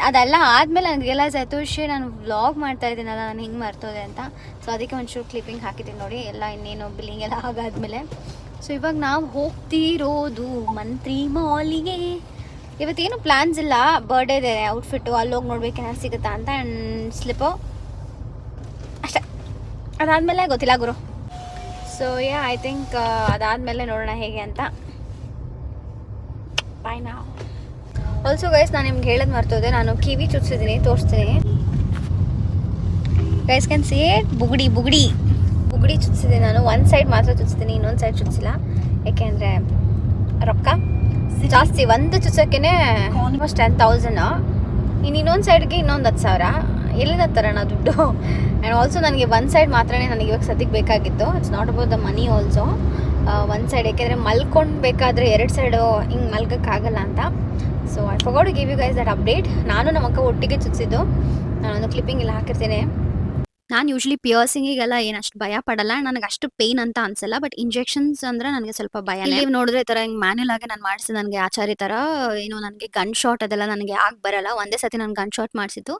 ಅದೆಲ್ಲ ಆದಮೇಲೆ ನನಗೆ ರಿಯಲೈಸ್ ಆಯಿತು, ನಾನು ವ್ಲಾಗ್ ಮಾಡ್ತಾ ಇದ್ದೀನಲ್ಲ, ನಾನು ಹಿಂಗೆ ಮರ್ತೋದೆ ಅಂತ. ಸೊ ಅದಕ್ಕೆ ಒಂಚೂರು ಕ್ಲಿಪ್ಪಿಂಗ್ ಹಾಕಿದ್ದೀನಿ ನೋಡಿ, ಎಲ್ಲ ಇನ್ನೇನು ಬಿಲ್ಲಿಂಗ್ ಎಲ್ಲ ಆಗಾದ್ಮೇಲೆ. ಸೊ ಇವಾಗ ನಾವು ಹೋಗ್ತಿರೋದು ಮಂತ್ರಿ ಮಾಲಿಗೆ. ಇವತ್ತೇನು ಪ್ಲ್ಯಾನ್ಸ್ ಇಲ್ಲ, ಬರ್ಡೇ ಇದೆ, ಔಟ್ಫಿಟ್ಟು ಅಲ್ಲೋಗಿ ನೋಡ್ಬೇಕು ಏನಾದ್ರು ಸಿಗುತ್ತಾ ಅಂತ. ಆ್ಯಂಡ್ ಸ್ಲಿಪ್ಪು ಅಷ್ಟೇ. ಅದಾದಮೇಲೆ ಗೊತ್ತಿಲ್ಲ ಗುರು. ಸೊ ಐ ಥಿಂಕ್ ಅದಾದಮೇಲೆ ನೋಡೋಣ ಹೇಗೆ ಅಂತ. ಬಾಯ್ ನಾವು. ಆಲ್ಸೋ ಗೈಸ್, ನಾನು ನಿಮ್ಗೆ ಹೇಳೋದು ಮರ್ತೋದೆ, ನಾನು ಕಿವಿ ಚುಚ್ಚಿದ್ದೀನಿ, ತೋರಿಸ್ತೀನಿ. Guys can see it. ಬುಗುಡಿ ಚುಚ್ಚಿದ್ದೀನಿ ನಾನು. ಒಂದು ಸೈಡ್ ಮಾತ್ರ ಚುಚ್ಚಿದ್ದೀನಿ, ಇನ್ನೊಂದು ಸೈಡ್ ಚುಚ್ಚಿಲ್ಲ. ಯಾಕೆಂದರೆ ರೊಕ್ಕ ಜಾಸ್ತಿ, ಒಂದು ಚುಚ್ಚೋಕ್ಕೇ ಆಲ್ಮೋಸ್ಟ್ 10,000. ಇನ್ನೊಂದು ಸೈಡ್ಗೆ ಇನ್ನೊಂದು 10,000. ಎಲ್ಲಿಂದ ತರೋಣ ದುಡ್ಡು? ಆ್ಯಂಡ್ ಆಲ್ಸೋ ನನಗೆ ಒಂದು ಸೈಡ್ ಮಾತ್ರನೇ ನನಗೆ ಇವಾಗ ಸದ್ಯಕ್ಕೆ ಬೇಕಾಗಿತ್ತು. It's not about the money also. ಒಂದು ಸೈಡ್, ಯಾಕೆಂದರೆ ಮಲ್ಕೊಳ್ಬೇಕಾದ್ರೆ 2 ಸೈಡು ಹಿಂಗೆ ಮಲ್ಗೋಕ್ಕಾಗಲ್ಲ ಅಂತ. So I forgot to give you guys that update. ನಾನು ನಮ್ಮ ಅಕ್ಕ ಒಟ್ಟಿಗೆ ಚುಚ್ಚಿದ್ದು, ನಾನೊಂದು ಕ್ಲಿಪ್ಪಿಂಗ್ ಎಲ್ಲ ಹಾಕಿರ್ತೀನಿ. ನಾನು ಯೂಶ್ವಲಿ ಪಿಯರ್ಸಿಂಗಿಗೆಲ್ಲ ಏನಷ್ಟು ಭಯ ಪಡಲ್ಲ, ನನಗೆ ಅಷ್ಟು ಪೇಯ್ನ್ ಅಂತ ಅನಿಸಲ್ಲ. ಬಟ್ ಇಂಜೆಕ್ಷನ್ಸ್ ಅಂದರೆ ನನಗೆ ಸ್ವಲ್ಪ ಭಯ. ನೀವು ನೋಡಿದ್ರೆ ಈ ಥರ ಹಿಂಗೆ ಮ್ಯಾನ್ಯಲ್ ಆಗಿ ನಾನು ಮಾಡಿಸಿ, ನನಗೆ ಆಚಾರಿ ಥರ ಏನು ನನಗೆ ಗನ್ ಶಾಟ್ ಅದೆಲ್ಲ ನನಗೆ ಆಗಿ ಬರಲ್ಲ. ಒಂದೇ ಸತಿ ನಾನು ಗನ್ ಶಾಟ್ ಮಾಡಿಸಿದ್ದು,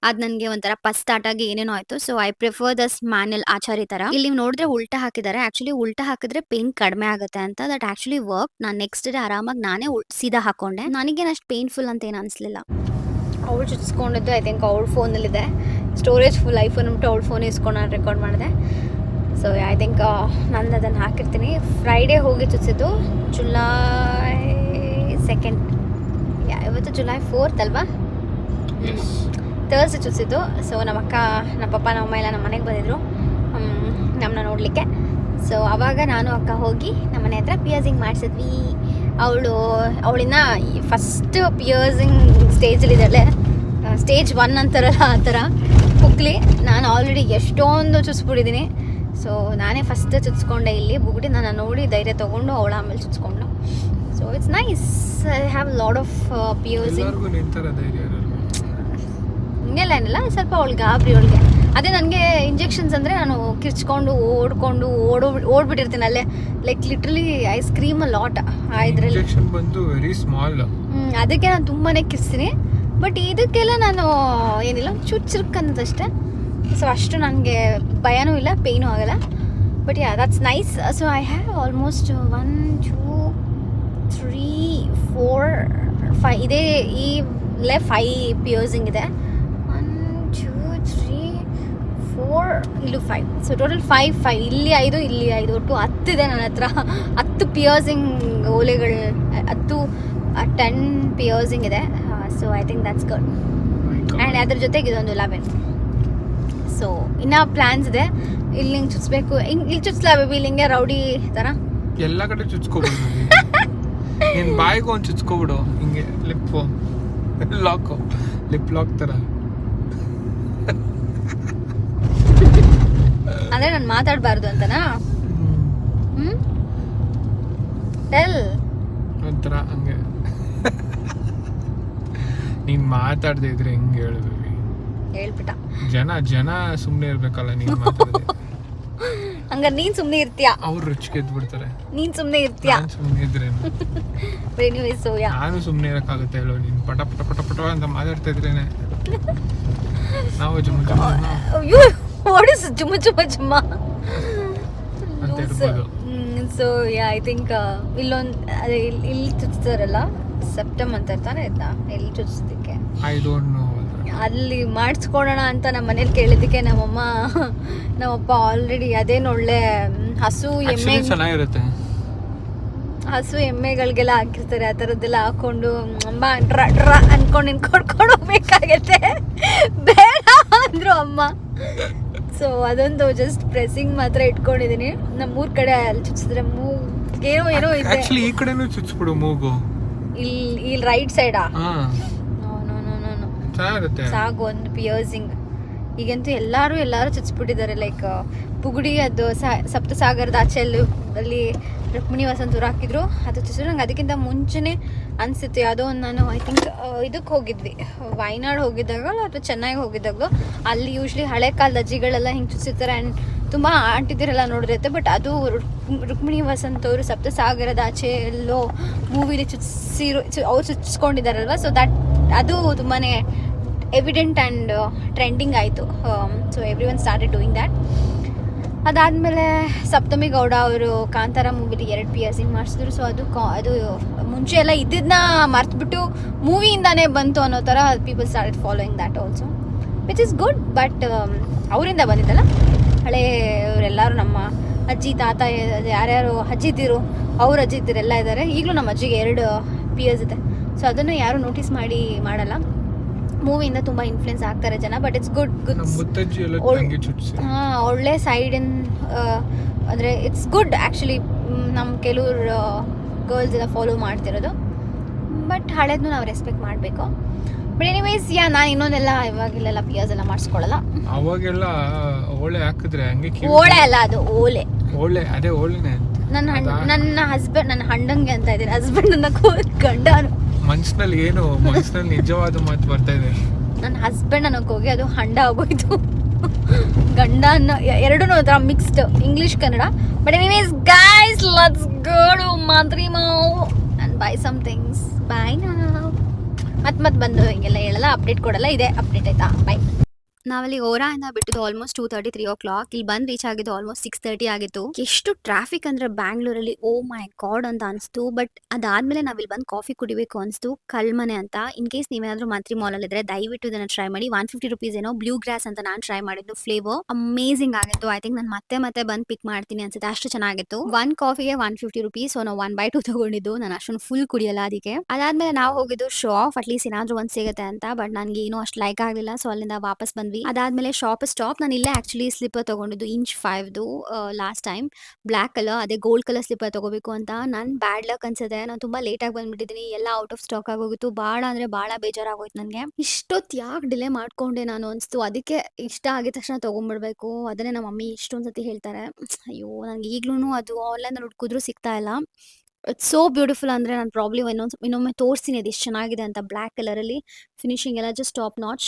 ಅದು ನನಗೆ ಒಂಥರ ಪಸ್ ಸ್ಟಾರ್ಟ್ ಆಗಿ ಏನೇನೋ ಆಯಿತು. So I prefer this manual ಆಚಾರಿ ಥರ. ಇಲ್ಲಿ ನೀವು ನೋಡಿದ್ರೆ ಉಲ್ಟಾ ಹಾಕಿದ್ದಾರೆ. ಆ್ಯಕ್ಚುಲಿ ಉಲ್ಟಾ ಹಾಕಿದ್ರೆ ಪೇಯ್ನ್ ಕಡಿಮೆ ಆಗುತ್ತೆ ಅಂತ. That actually work. ನಾನು ನೆಕ್ಸ್ಟ್ ಡೇ ಆರಾಮಾಗಿ ನಾನೇ ಸೀದಾ ಹಾಕ್ಕೊಂಡೆ. ನನಗೇನು ಅಷ್ಟು ಪೇಯ್ನ್ಫುಲ್ ಅಂತ ಏನು ಅನಿಸ್ಲಿಲ್ಲ. ಅವಳು ಚುಚ್ಚಿಸ್ಕೊಂಡಿದ್ದು ಐ ಥಿಂಕ್ ಅವಳ ಫೋನಲ್ಲಿದೆ, ಸ್ಟೋರೇಜ್ ಫುಲ್ ಐಫೋನ್ ಅಂದ್ಬಿಟ್ಟು ಅವಳ ಫೋನ್ ಇಸ್ಕೊಂಡು ನಾನು ರೆಕಾರ್ಡ್ ಮಾಡಿದೆ. ಸೊ ಐ ಥಿಂಕ್ ನಾನು ಅದನ್ನು ಹಾಕಿರ್ತೀನಿ. ಫ್ರೈಡೇ ಹೋಗಿ ಚುಚ್ಚಿದ್ದು, ಜುಲೈ 2. ಇವತ್ತು ಜುಲೈ 4 ಅಲ್ವಾ, ಥರ್ಸ್ಡೇ ಚುಚ್ಚಿದ್ದು. ಸೊ ನಮ್ಮ ಅಕ್ಕ, ನಮ್ಮ ಪಪ್ಪ, ನಮ್ಮ ಅಮ್ಮ ಎಲ್ಲ ನಮ್ಮ ಮನೆಗೆ ಬಂದಿದ್ರು ನಮ್ಮನ್ನ ನೋಡಲಿಕ್ಕೆ. ಸೊ ಆವಾಗ ನಾನು ಅಕ್ಕ ಹೋಗಿ ನಮ್ಮ ಮನೆ ಹತ್ರ ಪಿಯರ್ಸಿಂಗ್ ಮಾಡಿಸಿದ್ವಿ. ಅವಳಿನ್ನ ಫಸ್ಟ್ ಪಿಯರ್ಸಿಂಗ್ ಸ್ಟೇಜಲ್ಲಿದ್ದಾಳೆ, ಸ್ಟೇಜ್ 1 ಅಂತಾರಲ್ಲ ಆ ಥರ ಕುಕ್ಲಿ. ನಾನು ಆಲ್ರೆಡಿ ಎಷ್ಟೊಂದು ಚುಚ್ಚಿಬಿಟ್ಟಿದ್ದೀನಿ. ಸೊ ನಾನೇ ಫಸ್ಟ್ ಚುಚ್ಕೊಂಡೆ ಇಲ್ಲಿ. ಬುಗುಡಿ ನಾನು ನೋಡಿ ಧೈರ್ಯ ತೊಗೊಂಡು ಅವಳು ಆಮೇಲೆ ಚುಚ್ಕೊಂಡು. So it's nice. I have lot of piercing. ಹಿಂಗೆಲ್ಲ ಏನಿಲ್ಲ, ಸ್ವಲ್ಪ ಅವಳಿಗೆ ಗಾಬರಿ. ಅವಳಿಗೆ ಅದೇ ನನಗೆ ಇಂಜೆಕ್ಷನ್ಸ್ ಅಂದರೆ ನಾನು ಕಿರ್ಚ್ಕೊಂಡು ಓಡ್ಬಿಟ್ಟಿರ್ತೀನಿ ಅಲ್ಲೇ. Like literally I scream a lot ಇದರಲ್ಲಿ. ಅದಕ್ಕೆ ನಾನು ತುಂಬಾ ಕಿರ್ಸ್ತೀನಿ. ಬಟ್ ಇದಕ್ಕೆಲ್ಲ ನಾನು ಏನಿಲ್ಲ, ಚುಚ್ಚಿರ್ಕ್ ಅನ್ನೋದಷ್ಟೇ. ಸೊ ಅಷ್ಟು ನನಗೆ ಭಯನೂ ಇಲ್ಲ, ಪೇಯ್ನೂ ಆಗಲ್ಲ. But that's nice. So I have almost 1 2 3 4 5 ಇದೇ ಇಲ್ಲೇ 5 ಪಿಯರ್ಸಿಂಗ್ ಇದೆ. 1 2 3 4 ಇಲ್ಲೂ 5. ಸೊ ಟೋಟಲ್ 5 ಇಲ್ಲಿ 5 ಇಲ್ಲಿ 5, ಒಟ್ಟು 10 ಇದೆ ನನ್ನ ಹತ್ರ. 10 ಪಿಯರ್ಸಿಂಗ್ ಓಲೆಗಳು, 10 ಪಿಯರ್ಸಿಂಗ್ ಇದೆ. So I think that's good. And ಅದ್ರ ಜೊತೆಗೆ ಇದೊಂದು 11. ಸೊ ಇನ್ನೂ ಪ್ಲ್ಯಾನ್ಸ್ ಇದೆ. ಇಲ್ಲಿ ಹಿಂಗೆ ಚುಚ್ಚಬೇಕು, ಇಲ್ಲಿ ಚುಚ್ಚಲ ಬೇಬಿ, ಇಲ್ಲಿ ಹಿಂಗೆ ರೌಡಿ ಥರ ಎಲ್ಲ ಕಡೆ ಚುಚ್ಕೋಬೋದು. ನೀನ್ ಬಾಯಿಗೂ ಒಂದು ಚುಚ್ಕೊಬಿಡು ಹಿಂಗೆ ಲಿಪ್ ಲಾಕ್ ತರ. ಅಂದ್ರೆ ನಾನು ಮಾತಾಡಬಾರ್ದು ಅಂತನಾ? ಟೆಲ್ ಒಂಥರ ಹಂಗೆ ನೀನ್ ಮಾತಾಡದೇ ಇದ್ರೆ ಹೆಂಗೆ ಹೇಳಿದ್ವಿ? ಹೇಳ್ಬಿಟ್ಟ. ಜನ ಸುಮ್ನೆ ಇರ್ಬೇಕಲ್ಲ ನೀನ್ ಮಾತಾಡದೆ. ಹಂಗಾರೆ ನೀನ್ ಸುಮ್ನೆ ಇರ್ತೀಯ, ಅವ್ರು ರುಚಿಗೆದ್ದು ಬಿಡ್ತಾರೆ. ನೀನ್ ಸುಮ್ನೆ ಇರ್ತೀಯ. ನಾನ್ ಸುಮ್ನೆ ಇದ್ರೆ ನಾನು ಸುಮ್ನೆ ಇರಕ್ಕಾಗುತ್ತೆ ಹೇಳೋ? ನೀನ್ ಪಟ ಪಟ ಪಟ ಪಟ ಅಂತ ಮಾತಾಡ್ತಾ ಇದ್ರೇನೆ ನಾವು ಜುಮ್ ಜುಮ್ಮ ಜುಮ್ಮ ಜುಮ್ಮ ಅಂತ ಇರ್ಬೋದು. ಸೊ ಐ ಥಿಂಕ್ ಇಲ್ಲೊಂದು ಅದೇ ಇಲ್ಲಿ ಚುಚ್ತಾರಲ್ಲ, ಸೆಪ್ಟಮ್ ಅಂತ ಇರ್ತಾನೆ ಇದ್ದ ಎಲ್ಲಿ ಚುಚ್ಚಿದ್ದಕ್ಕೆ ಐ ಡೋಂಟ್ ನೋ. ಅಲ್ಲಿ ಮಾಡಿಸ್ಕೊಡೋಣ ಅಂತ ನಮ್ಮ ಮನೇಲಿ ಕೇಳಿದ್ದಕ್ಕೆ ನಮ್ಮಪ್ಪ ಆಲ್ರೆಡಿ ಅದೇನು ಒಳ್ಳೆ ಹಸು ಎಮ್ಮೆ ಚೆನ್ನಾಗಿರುತ್ತೆ, ಹಸು ಎಮ್ಮೆಗಳಿಗೆಲ್ಲ ಹಾಕಿರ್ತಾರೆ, ಆ ಥರದ್ದೆಲ್ಲ ಹಾಕೊಂಡು ಅಮ್ಮ ಡ್ರ ಡ್ರ ಅನ್ಕೊಂಡು ಕೊಡ್ಕೊಂಡು ಹೋಗ್ಬೇಕಾಗತ್ತೆ, ಬೇಡ ಅಂದ್ರು ಅಮ್ಮ. ಸೊ ಅದೊಂದು ಜಸ್ಟ್ ಪ್ರೆಸ್ಸಿಂಗ್ ಮಾತ್ರ ಇಟ್ಕೊಂಡಿದ್ದೀನಿ. ನಮ್ಮೂರ್ ಕಡೆ ಅಲ್ಲಿ ಚುಚ್ಚಿದ್ರೆ ಏನೋ ಏನೋ ಇದೆ. ಆಕ್ಚುಲಿ ಈ ಕಡೆನೂ ಚುಚ್ಚಿಬಿಡು ಮೂಗು, ಇಲ್ಲಿ ರೈಟ್ ಸೈಡಾ? ಸಾಕು ಒಂದು ಪಿಯರ್ಸಿಂಗ್. ಈಗಂತೂ ಎಲ್ಲರೂ ಚುಚ್ಚಿಬಿಟ್ಟಿದ್ದಾರೆ. ಲೈಕ್ ಪುಗುಡಿ ಅದು ಸಪ್ತಸಾಗರದ ಆಚೆ ಅಲ್ಲಿ ರುಕ್ಮಿಣಿ ವಸಂತೂರು ಹಾಕಿದ್ರು, ಅದು ಚುಚ್ಚಿದ್ರು. ನಂಗೆ ಅದಕ್ಕಿಂತ ಮುಂಚೆನೇ ಅನಿಸುತ್ತೆ ಯಾವುದೋ ಒಂದು, ನಾನು ಐ ಥಿಂಕ್ ಇದಕ್ಕೆ ಹೋಗಿದ್ವಿ, ವಯನಾಡ್ ಹೋಗಿದ್ದಾಗ ಅಥವಾ ಚೆನ್ನೈಗೆ ಹೋಗಿದ್ದಾಗಲೂ, ಅಲ್ಲಿ ಯೂಶ್ವಲಿ ಹಳೆ ಕಾಲದ ಅಜ್ಜಿಗಳೆಲ್ಲ ಹಿಂಗೆ ಚುಚ್ಚಿರ್ತಾರೆ. ಆ್ಯಂಡ್ ತುಂಬ ಆಂಟಿದಿರೆಲ್ಲ ನೋಡಿರುತ್ತೆ. ಬಟ್ ಅದು ರುಕ್ಮಿಣಿ ವಸಂತವರು ಸಪ್ತಸಾಗರದ ಆಚೆ ಎಲ್ಲೋ ಮೂವಿಲಿ ಅವ್ರು ಚುಚ್ಚಿಸ್ಕೊಂಡಿದ್ದಾರಲ್ವ. ಸೊ ಅದು ತುಂಬಾ ಎವಿಡೆಂಟ್ ಆ್ಯಂಡ್ ಟ್ರೆಂಡಿಂಗ್ ಆಯಿತು. So every one started doing that. ಅದಾದಮೇಲೆ ಸಪ್ತಮಿ ಗೌಡ ಅವರು ಕಾಂತಾರ ಮೂವಿಲಿ 2 ಪಿಯರ್ಸಿಂಗ್ ಮಾಡಿಸಿದ್ರು. ಸೊ ಅದು ಮುಂಚೆ ಎಲ್ಲ ಇದ್ದನ್ನ ಮರ್ತ್ಬಿಟ್ಟು ಮೂವಿಯಿಂದಾನೇ ಬಂತು ಅನ್ನೋ ಥರ people started following that also, which is good. But ಅವರಿಂದ ಬಂದಿದ್ದಲ್ಲ, ಹಳೆಯವರೆಲ್ಲರೂ ನಮ್ಮ ಅಜ್ಜಿ ತಾತ ಯಾರ್ಯಾರು ಅಜ್ಜಿದ್ದಿರು, ಅವ್ರ ಅಜ್ಜಿದ್ದಿರು ಎಲ್ಲ ಇದ್ದಾರೆ. ಈಗಲೂ ನಮ್ಮ ಅಜ್ಜಿಗೆ 2 ಪಿಯರ್ಸ್ ಇದೆ. ಸೊ ಅದನ್ನು ಯಾರು ನೋಟಿಸ್ ಮಾಡಲ್ಲ. ಮೂವಿಯಿಂದ ತುಂಬ ಇನ್ಫ್ಲುಯೆನ್ಸ್ ಆಗ್ತಾರೆ ಜನ. But it's good. ಒಳ್ಳೆ ಸೈಡಿನ ಅಂದರೆ ಇಟ್ಸ್ ಗುಡ್ ಆ್ಯಕ್ಚುಲಿ. ನಮ್ಮ ಕೆಲವ್ರು ಗರ್ಲ್ಸ್ ಎಲ್ಲ ಫಾಲೋ ಮಾಡ್ತಿರೋದು. ಬಟ್ ಹಳೇದನ್ನು ನಾವು ರೆಸ್ಪೆಕ್ಟ್ ಮಾಡಬೇಕು. ಬಟ್ ಎನಿವೇಸ್ ನಾನು ಇನ್ನೊಂದೆಲ್ಲ ಇವಾಗೆಲ್ಲ ಪಿಯರ್ಸ್ ಎಲ್ಲ ಮಾಡಿಸ್ಕೊಳ್ಳಲ್ಲ. ಅವಾಗೆಲ್ಲ ಓಳೆ ಹಾಕಿದ್ರೆ ಹಂಗೆ ಓಳೆ ಅಲ್ಲ, ಅದು ಓಲೆ. ಅದೇ ಓಳೆನೆ. ನನ್ನ ಹಸ್ಬೆಂಡ್, ನನ್ನ ಹಣ್ಣಂಗೆ ಅಂತ ಇದ್ದೀನಿ, ಹಸ್ಬೆಂಡ್ ನನ್ನ ಗಂಡ ಮನ್ಸಿನಲ್ಲಿ ನಿಜವಾದ ಮಾತು ಬರ್ತಾ ಇದೆ. ನನ್ನ ಹಸ್ಬೆಂಡ್ ಅನ್ನೋಕೆ ಹೋಗಿ ಅದು ಹಂಡ ಆಗೋಯ್ತು. ಗಂಡ ಅನ್ನೋ ಎರಡೂ ಒಂಥರ mixed English Kannada. But anyways guys, let's go to ಮಾದ್ರಿಮಾವ್ and buy some things. Bye ನಾವ್. ಮತ್ತೆ ಬಂದು ಹಿಂಗೆಲ್ಲ ಹೇಳಲ್ಲ, ಅಪ್ಡೇಟ್ ಕೊಡಲ್ಲ. ಇದೆ ಅಪ್ಡೇಟ್ ಆಯ್ತಾ? ಬೈ. ನಾವಲ್ಲಿ ಓರಾಯಿಂದ ಬಿಟ್ಟಿದ್ದು ಆಲ್ಮೋಸ್ಟ್ 2:30 3 o'clock. ಇಲ್ಲಿ ಬಂದು ರೀಚ್ ಆಗಿದ್ದು ಆಲ್ಮೋಸ್ಟ್ 6:30 ಆಗಿತ್ತು. ಎಷ್ಟು ಟ್ರಾಫಿಕ್ ಅಂದ್ರೆ ಬ್ಯಾಂಗ್ಳೂರಲ್ಲಿ, ಓ ಮೈ ಗಾಡ್ ಅಂತ ಅನಿಸ್ತು. ಬಟ್ ಅದಾದ್ಮೇಲೆ ನಾವಿಲ್ಲಿ ಬಂದು ಕಾಫಿ ಕುಡಿಬೇಕು ಅನಿಸ್ತು, ಕಲ್ಮನೆ ಅಂತ. ಇನ್ ಕೇಸ್ ನೀವೇನಾದ್ರೂ ಮಂತ್ರಿ ಮಾಲ್ ಅಲ್ಲಿ ಇದ್ರೆ ದಯವಿಟ್ಟು ಇದನ್ನ ಟ್ರೈ ಮಾಡಿ. 150 rupees ಏನೋ ಬ್ಲೂ ಗ್ರಾಸ್ ಅಂತ ನಾನು ಟ್ರೈ ಮಾಡಿದ್ದು. ಫ್ಲೇವರ್ ಅಮೇಸಿಂಗ್ ಆಗಿತ್ತು. ಐ ಥಿಂಕ್ ನಾನು ಮತ್ತೆ ಬಂದು ಪಿಕ್ ಮಾಡ್ತೀನಿ ಅನ್ಸುತ್ತೆ, ಅಷ್ಟು ಚೆನ್ನಾಗಿತ್ತು. 1 ಕಾಫಿಗೆ 150 rupees. ಸೊ ನಾವು 1/2 ತಗೊಂಡಿದ್ದು. ನಾನು ಅಷ್ಟೊಂದು ಫುಲ್ ಕುಡಿಯಲ್ಲ ಅದಕ್ಕೆ. ಅದಾದ್ಮೇಲೆ ನಾವು ಹೋಗಿದ್ದು ಶಾಪ್, ಅಟ್ಲೀಸ್ಟ್ ಏನಾದ್ರೂ ಒಂದ್ ಸಿಗುತ್ತೆ ಅಂತ. ಬಟ್ ನನ್ಗೆ ಏನೋ ಅಷ್ಟು ಲೈಕ್ ಆಗಲಿಲ್ಲ. ಸೊ ಅಲ್ಲಿಂದ ವಾಪಸ್ ಬಂದ್ವಿ. ಅದಾದ್ಮೇಲೆ ಶಾಪ್ ಸ್ಟಾಪ್. ನಾನು ಇಲ್ಲೇ ಆಕ್ಚುಲಿ ಸ್ಲಿಪ್ಪರ್ ತಗೊಂಡಿದ್ದು, ಇಂಚ್ 5ದು ಲಾಸ್ಟ್ ಟೈಮ್, ಬ್ಲ್ಯಾಕ್ ಕಲರ್. ಅದೇ ಗೋಲ್ಡ್ ಕಲರ್ ಸ್ಲಿಪ್ಪರ್ ತಗೋಬೇಕು ಅಂತ. ನನ್ ಬ್ಯಾಡ್ ಲಕ್ ಅನ್ಸುತ್ತೆ, ನಾನು ತುಂಬಾ ಲೇಟ್ ಆಗಿ ಬಂದ್ಬಿಟ್ಟಿದ್ದೀನಿ. ಎಲ್ಲ ಔಟ್ ಆಫ್ ಸ್ಟಾಕ್ ಆಗೋಗಿತ್ತು. ಭಾಳ ಅಂದ್ರೆ ಭಾಳ ಬೇಜಾರಾಗೋಯ್ತು ನನಗೆ. ಇಷ್ಟೊತ್ತು ಯಾಕೆ ಡಿಲೇ ಮಾಡ್ಕೊಂಡೆ ನಾನು ಅನಿಸ್ತು. ಅದಕ್ಕೆ ಇಷ್ಟ ಆಗಿದ ತಕ್ಷಣ ತಗೊಂಡ್ಬಿಡ್ಬೇಕು. ಅದನ್ನೇ ನಮ್ಮ ಮಮ್ಮಿ ಇಷ್ಟೊಂದ್ಸತಿ ಹೇಳ್ತಾರೆ. ಅಯ್ಯೋ, ನಂಗೆ ಈಗ್ಲೂ ಅದು ಆನ್ಲೈನ್ ಹುಡುಕಿದ್ರು ಸಿಗ್ತಾ ಇಲ್ಲ. It's so beautiful. ಅಂದರೆ ನಾನು ಪ್ರಾಬ್ಲಿ ಇನ್ನೊಮ್ಮೆ ತೋರಿಸ್ತೀನಿ ಅದು ಎಷ್ಟು ಚೆನ್ನಾಗಿದೆ ಅಂತ. ಬ್ಲ್ಯಾಕ್ ಕಲರಲ್ಲಿ ಫಿನಿಶಿಂಗ್ ಎಲ್ಲ ಜಸ್ಟ್ ಟಾಪ್ ನಾಚ್.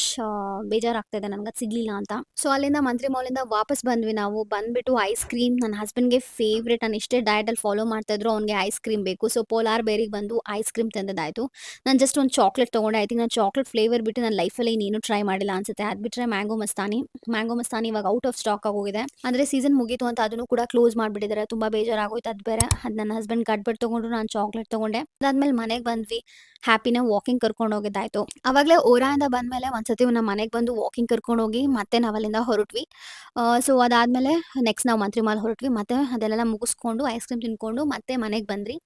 ಬೇಜಾರಾಗ್ತಾ ಇದೆ ನನಗೆ ಅದು ಸಿಗಲಿಲ್ಲ ಅಂತ. ಸೊ ಅಲ್ಲಿಂದ ಮಂತ್ರಿ ಮಾಲಿಂದ ವಾಪಸ್ ಬಂದ್ವಿ ನಾವು. ಬಂದ್ಬಿಟ್ಟು ಐಸ್ ಕ್ರೀಮ್, ನನ್ನ ಹಸ್ಬೆಂಡ್ಗೆ ಫೇವ್ರೇಟ್. ನಾನು ಇಷ್ಟೇ ಡಯಟಲ್ಲಿ ಫಾಲೋ ಮಾಡ್ತಾ ಇದ್ರು, ಅವ್ನಿಗೆ ಐಸ್ ಕ್ರೀಮ್ ಬೇಕು. ಸೊ ಪೋಲಾರ್ ಬೇರಿಗೆ ಬಂದು ಐಸ್ ಕ್ರೀಮ್ ತಂದದ್ದಾಯಿತು. ನಾನು ಜಸ್ಟ್ ಒಂದು ಚಾಕ್ಲೇಟ್ ತೊಗೊಂಡೆ. ಐ ಥಿಂಕ್ ನಾನು ಚಾಕ್ಲೇಟ್ ಫ್ಲೇವರ್ ಬಿಟ್ಟು ನನ್ನ ಲೈಫಲ್ಲಿ ಇನ್ನೇನು ಟ್ರೈ ಮಾಡಿಲ್ಲ ಅನ್ಸುತ್ತೆ. ಅದು ಬಿಟ್ಟರೆ ಮ್ಯಾಂಗೋ ಮಸ್ತಾನಿ ಇವಾಗ ಔಟ್ ಆಫ್ ಸ್ಟಾಕ್ ಆಗೋಗಿದೆ. ಅಂದರೆ ಸೀಸನ್ ಮುಗೀತು ಅಂತ ಅದನ್ನು ಕೂಡ ಕ್ಲೋಸ್ ಮಾಡಿಬಿಟ್ಟಿದ್ದಾರೆ. ತುಂಬ ಬೇಜಾರಾಗೋಯ್ತು. ಅದು ಬೇರೆ. ಅದು ನನ್ನ ಹಸ್ಬೆಂಡ್ ಗಡ್ಬಡ್ ತಗೊಂಡ್ರು, ನಾನು ಚಾಕ್ಲೇಟ್ ತಗೊಂಡೆ. ಅದಾದ್ಮೇಲೆ ಮನೆಗೆ ಬಂದ್ವಿ. ಹ್ಯಾಪಿನ ವಾಕಿಂಗ್ ಕರ್ಕೊಂಡು ಹೋಗಿದ್ದಾಯ್ತು. ಅವಾಗಲೇ ಓರಾಯಿಂದ ಬಂದ್ಮೇಲೆ ಒಂದ್ಸತಿ ನಮ್ಮ ಮನೆಗೆ ಬಂದು ವಾಕಿಂಗ್ ಕರ್ಕೊಂಡು ಹೋಗಿ ಮತ್ತೆ ನಾವು ಅಲ್ಲಿಂದ ಹೊರಟ್ವಿ. ಸೊ ಅದಾದ್ಮೇಲೆ ನೆಕ್ಸ್ಟ್ ನಾವು ಮಂತ್ರಿ ಮಾಲ್ ಹೊರಟ್ವಿ. ಮತ್ತೆ ಅದೆಲ್ಲ ಮುಗಿಸ್ಕೊಂಡು ಐಸ್ ಕ್ರೀಮ್ ತಿನ್ಕೊಂಡು ಮತ್ತೆ ಮನೆಗೆ ಬಂದ್ರಿ.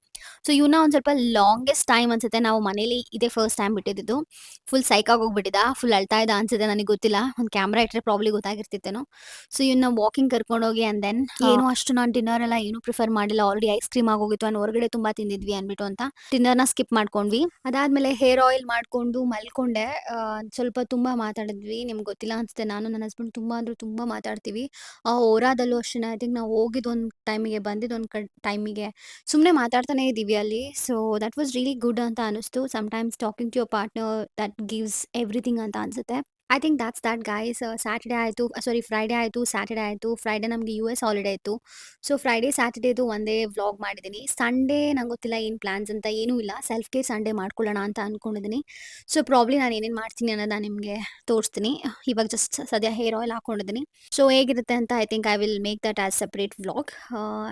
ಸೊ ಇವನ್ನ ಒಂದು ಸ್ವಲ್ಪ ಲಾಂಗೆಸ್ಟ್ ಟೈಮ್ ಅನ್ಸುತ್ತೆ ನಾವು ಮನೇಲಿ ಇದೇ ಫಸ್ಟ್ ಟೈಮ್ ಬಿಟ್ಟಿದ್ದು. ಫುಲ್ ಸೈಕಾಗಿ ಹೋಗ್ಬಿಟ್ಟಿದ್ದ. ಫುಲ್ ಅಳ್ತಾ ಇದ್ದ ಅನ್ಸುತ್ತೆ ನನಗೆ ಗೊತ್ತಿಲ್ಲ. ಒಂದು ಕ್ಯಾಮ್ರಾ ಇಟ್ಟರೆ ಪ್ರಾಬ್ಲಿ ಗೊತ್ತಾಗಿರ್ತಿತ್ತೇನೋ. ಸೊ ಇವನ್ನ ವಾಕಿಂಗ್ ಕರ್ಕೊಂಡೋಗಿ ಆ್ಯಂಡ್ ದೆನ್ ಏನು ಅಷ್ಟು ನಾನು ಡಿನ್ನರ್ ಎಲ್ಲ ಏನು ಪ್ರಿಫರ್ ಮಾಡಿಲ್ಲ. ಆಲ್ರೆಡಿ ಐಸ್ ಕ್ರೀಮ್ ಆಗೋಗಿತ್ತು ಆ್ಯಂಡ್ ಹೊರಗಡೆ ತುಂಬ ತಿಂದಿದ್ವಿ ಅಂದ್ಬಿಟ್ಟು ಅಂತ ಡಿನ್ನರ್ನ ಸ್ಕಿಪ್ ಮಾಡ್ಕೊಂಡ್ವಿ. ಅದಾದ್ಮೇಲೆ ಹೇರ್ ಆಯಿಲ್ ಮಾಡ್ಕೊಂಡು ಮಲ್ಕೊಂಡೆ. ಸ್ವಲ್ಪ ತುಂಬ ಮಾತಾಡಿದ್ವಿ. ನಿಮ್ಗೆ ಗೊತ್ತಿಲ್ಲ ಅನ್ಸುತ್ತೆ, ನಾನು ನನ್ನ ಹಸ್ಬೆಂಡ್ ತುಂಬ ಅಂದ್ರೆ ತುಂಬ ಮಾತಾಡ್ತೀವಿ. ಓರಾದಲ್ಲೂ ಅಷ್ಟೇ ಐ ಥಿಂಕ್ ನಾವು ಹೋಗಿದ್ದು ಒಂದು ಟೈಮಿಗೆ ಬಂದಿದ್ದು ಒಂದು ಟೈಮಿಗೆ ಸುಮ್ಮನೆ ಮಾತಾಡ್ತಾನೆ ಇದ್ದೀವಿ ಅಲ್ಲಿ. So that was really good ಅಂತ ಅನಿಸ್ತು. Sometimes talking to your partner that gives everything ಅಂತ ಅನ್ಸುತ್ತೆ. I think that's that guys. Saturday ಆಯಿತು, ಸಾರಿ ಫ್ರೈಡೇ ಆಯಿತು, ಸ್ಯಾಟರ್‌ಡೇ ಆಯಿತು. ಫ್ರೈಡೇ ನಮಗೆ US ಹಾಲಿಡೇ ಇತ್ತು. ಸೊ ಫ್ರೈಡೇ, ಸ್ಯಾಟರ್‌ಡೇದು ಒಂದೇ ವ್ಲಾಗ್ ಮಾಡಿದ್ದೀನಿ. ಸಂಡೇ ನಂಗೆ ಗೊತ್ತಿಲ್ಲ ಏನು ಪ್ಲಾನ್ಸ್ ಅಂತ ಏನೂ ಇಲ್ಲ. ಸೆಲ್ಫ್ ಕೇರ್ ಸಂಡೇ ಮಾಡ್ಕೊಳ್ಳೋಣ ಅಂತ ಅಂದ್ಕೊಂಡಿದ್ದೀನಿ. ಸೊ ಪ್ರಾಬ್ಲಿ ನಾನು ಏನೇನು ಮಾಡ್ತೀನಿ ಅನ್ನೋದನ್ನ ನಿಮಗೆ ತೋರಿಸ್ತೀನಿ. ಇವಾಗ ಜಸ್ಟ್ ಸದ್ಯ ಹೇರ್ ಆಯಿಲ್ ಹಾಕ್ಕೊಂಡಿದ್ದೀನಿ. ಸೊ ಹೇಗಿರುತ್ತೆ ಅಂತ I think I will make that as separate vlog.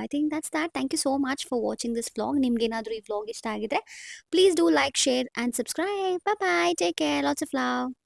I think that's that. Thank you so much for watching this vlog. ನಿಮ್ಗೇನಾದರೂ ಈ ವ್ಲಾಗ್ ಇಷ್ಟ ಆಗಿದ್ರೆ please do like, share and subscribe. Bye bye. Take care. Lots of love.